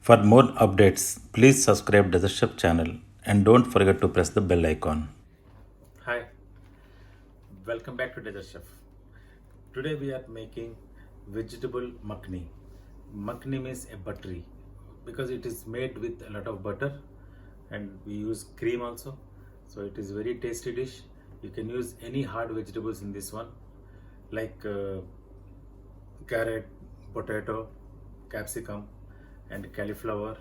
For more updates, please subscribe to the Chef channel and don't forget to press the bell icon. Hi, welcome back to Desert Chef. Today we are making vegetable makhni. Makhni means a buttery because it is made with a lot of butter and we use cream also. So it is very tasty dish. You can use any hard vegetables in this one like carrot, potato, capsicum and cauliflower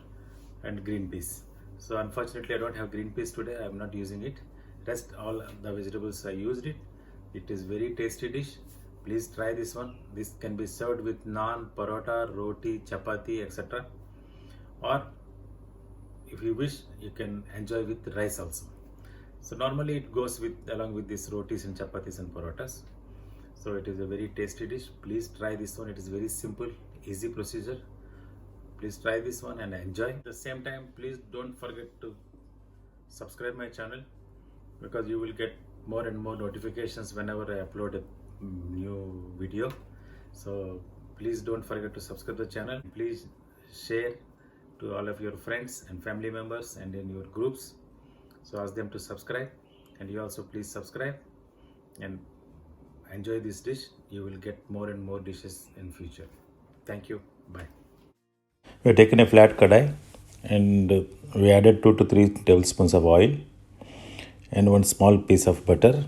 and green peas. So unfortunately I don't have green peas today. I am not using it. Rest all the vegetables I used it. It is very tasty dish. Please try this one. This can be served with naan, parota, roti, chapati, etc. Or if you wish, you can enjoy with rice also. So normally it goes with along with this rotis and chapatis and parotas. So it is a very tasty dish. Please try this one. It is very simple, easy procedure. Please try this one and enjoy. At the same time, please don't forget to subscribe my channel because you will get more and more notifications whenever I upload a new video. So please don't forget to subscribe the channel. Please share to all of your friends and family members and in your groups. So ask them to subscribe and you also please subscribe and enjoy this dish. You will get more and more dishes in future. Thank you. Bye. We have taken a flat kadai and we added 2 to 3 tablespoons of oil and one small piece of butter.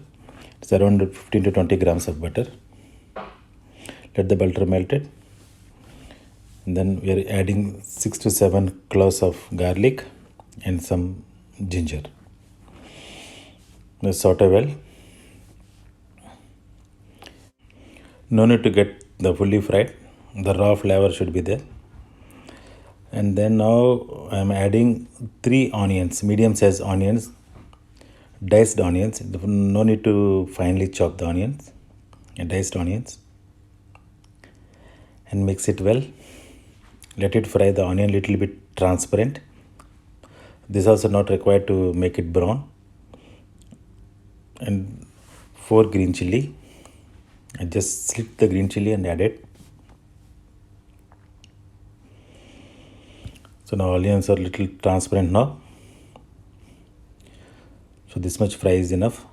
It's around 15 to 20 grams of butter. Let the butter melt it. And then we are adding 6 to 7 cloves of garlic and some ginger. Now saute well. No need to get the fully fried. The raw flavor should be there. And then now I'm adding 3 onions, medium size onions, diced onions. No need to finely chop the onions, diced onions, and mix it well. Let it fry the onion little bit transparent. This also not required to make it brown. And 4 green chili. I just slit the green chili and add it. So now onions are little transparent now. So this much fry is enough.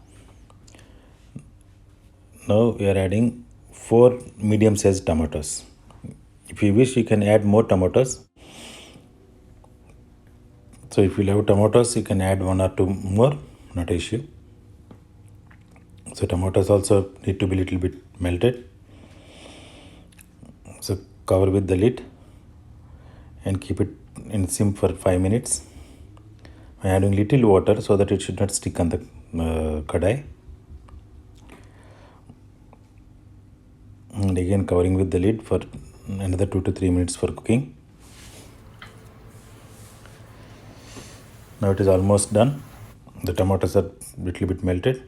Now we are adding 4 medium sized tomatoes. If you wish, you can add more tomatoes. So if you love tomatoes, you can add 1 or 2 more, not an issue. So tomatoes also need to be little bit melted. So cover with the lid and keep it in sim for 5 minutes. I'm adding little water so that it should not stick on the kadai. And again covering with the lid for another 2 to 3 minutes for cooking. Now it is almost done. The tomatoes are little bit melted.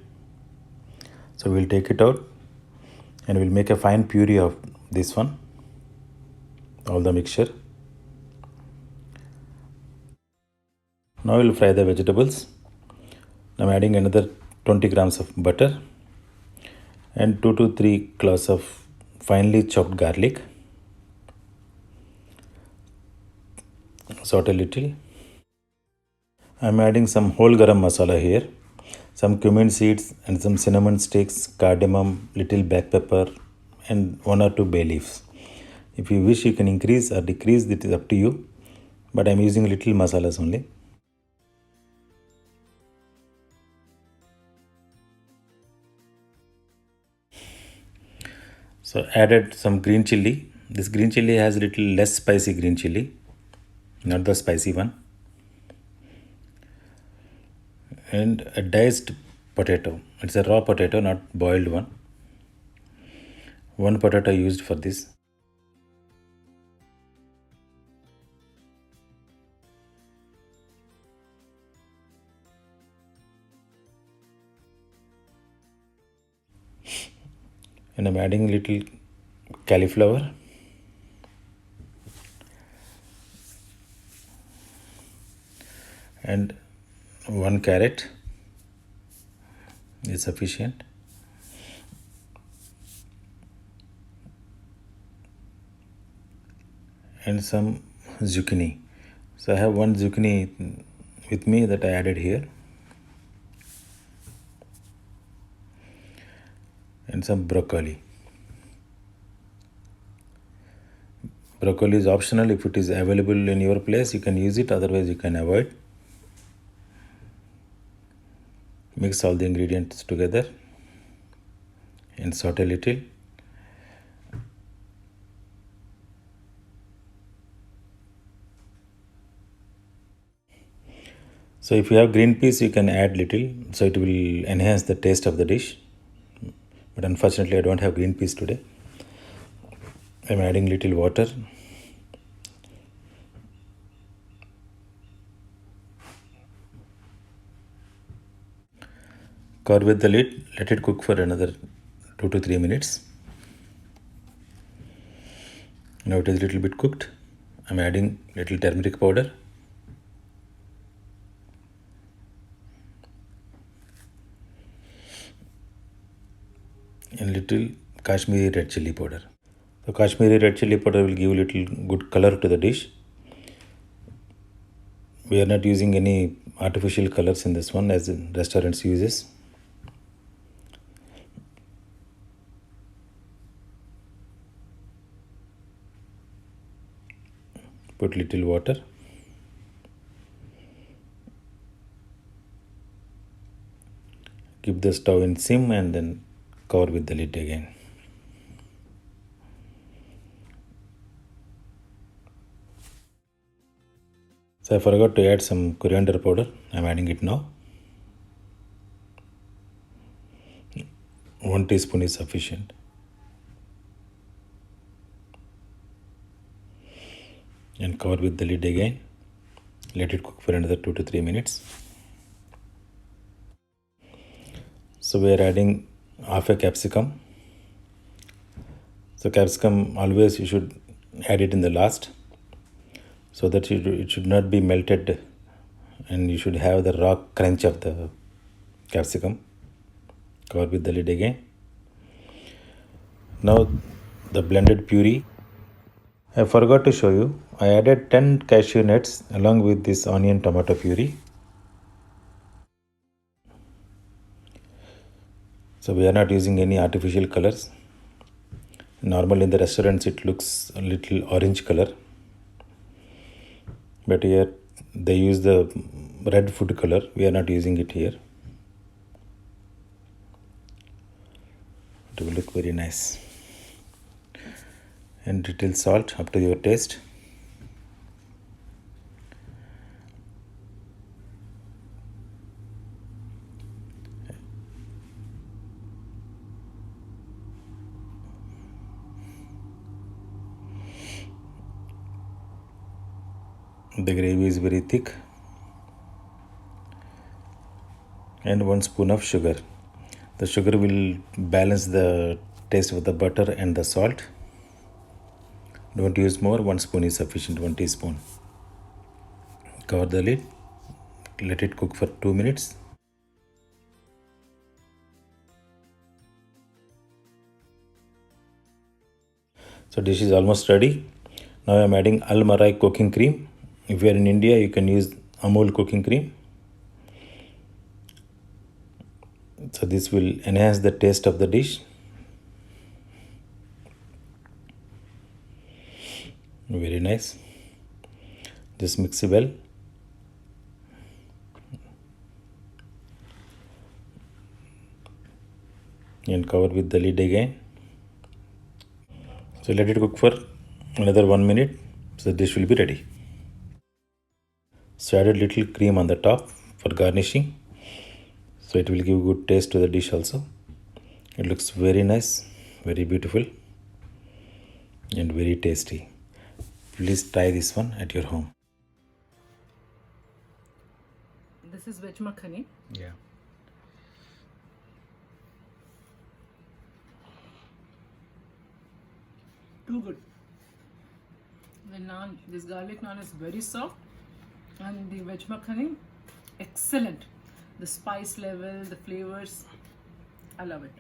So we'll take it out and we'll make a fine puree of this one, all the mixture. Now we'll fry the vegetables. I'm adding another 20 grams of butter and 2 to 3 cloves of finely chopped garlic. Saute a little. I'm adding some whole garam masala here, some cumin seeds and some cinnamon sticks, cardamom, little black pepper and 1 or 2 bay leaves. If you wish, you can increase or decrease, it is up to you, but I'm using little masalas only. So added some green chili. This green chili has little less spicy green chili, not the spicy one. And a diced potato. It's a raw potato, not boiled one. 1 potato used for this. And I'm adding little cauliflower. And 1 carrot is sufficient. And some zucchini. So I have one zucchini with me that I added here, and some broccoli. Broccoli is optional. If it is available in your place, you can use it, otherwise you can avoid. Mix all the ingredients together and saute a little. So if you have green peas, you can add little, so it will enhance the taste of the dish. But unfortunately, I don't have green peas today. I'm adding little water. Cover with the lid, let it cook for another 2 to 3 minutes. Now it is a little bit cooked. I'm adding little turmeric powder. And little Kashmiri red chili powder. So Kashmiri red chili powder will give a little good color to the dish. We are not using any artificial colors in this one as in restaurants uses. Put little water. Keep the stove in sim and then cover with the lid again. So I forgot to add some coriander powder. I'm adding it now. 1 teaspoon is sufficient. And cover with the lid again. Let it cook for another 2 to 3 minutes. So we are adding half a capsicum. So capsicum, always you should add it in the last, so that it should not be melted and you should have the raw crunch of the capsicum. Cover with the lid again. Now the blended puree. I forgot to show you, I added 10 cashew nuts along with this onion tomato puree. So we are not using any artificial colors. Normally in the restaurants it looks a little orange color, but here they use the red food color. We are not using it here. It will look very nice. And little salt up to your taste. The gravy is very thick. And 1 spoon of sugar. The sugar will balance the taste of the butter and the salt. Don't use more, 1 spoon is sufficient, 1 teaspoon. Cover the lid, let it cook for 2 minutes. So dish is almost ready. Now I am adding Al Marai cooking cream. If you are in India, you can use Amul cooking cream. So this will enhance the taste of the dish. Very nice. Just mix it well. And cover with the lid again. So let it cook for another 1 minute. So the dish will be ready. So added little cream on the top for garnishing. So it will give good taste to the dish also. It looks very nice, very beautiful, and very tasty. Please try this one at your home. This is veg makhani. Yeah. Too good. The naan, this garlic naan is very soft, and the veg makhani, excellent. The spice level, the flavors, I love it.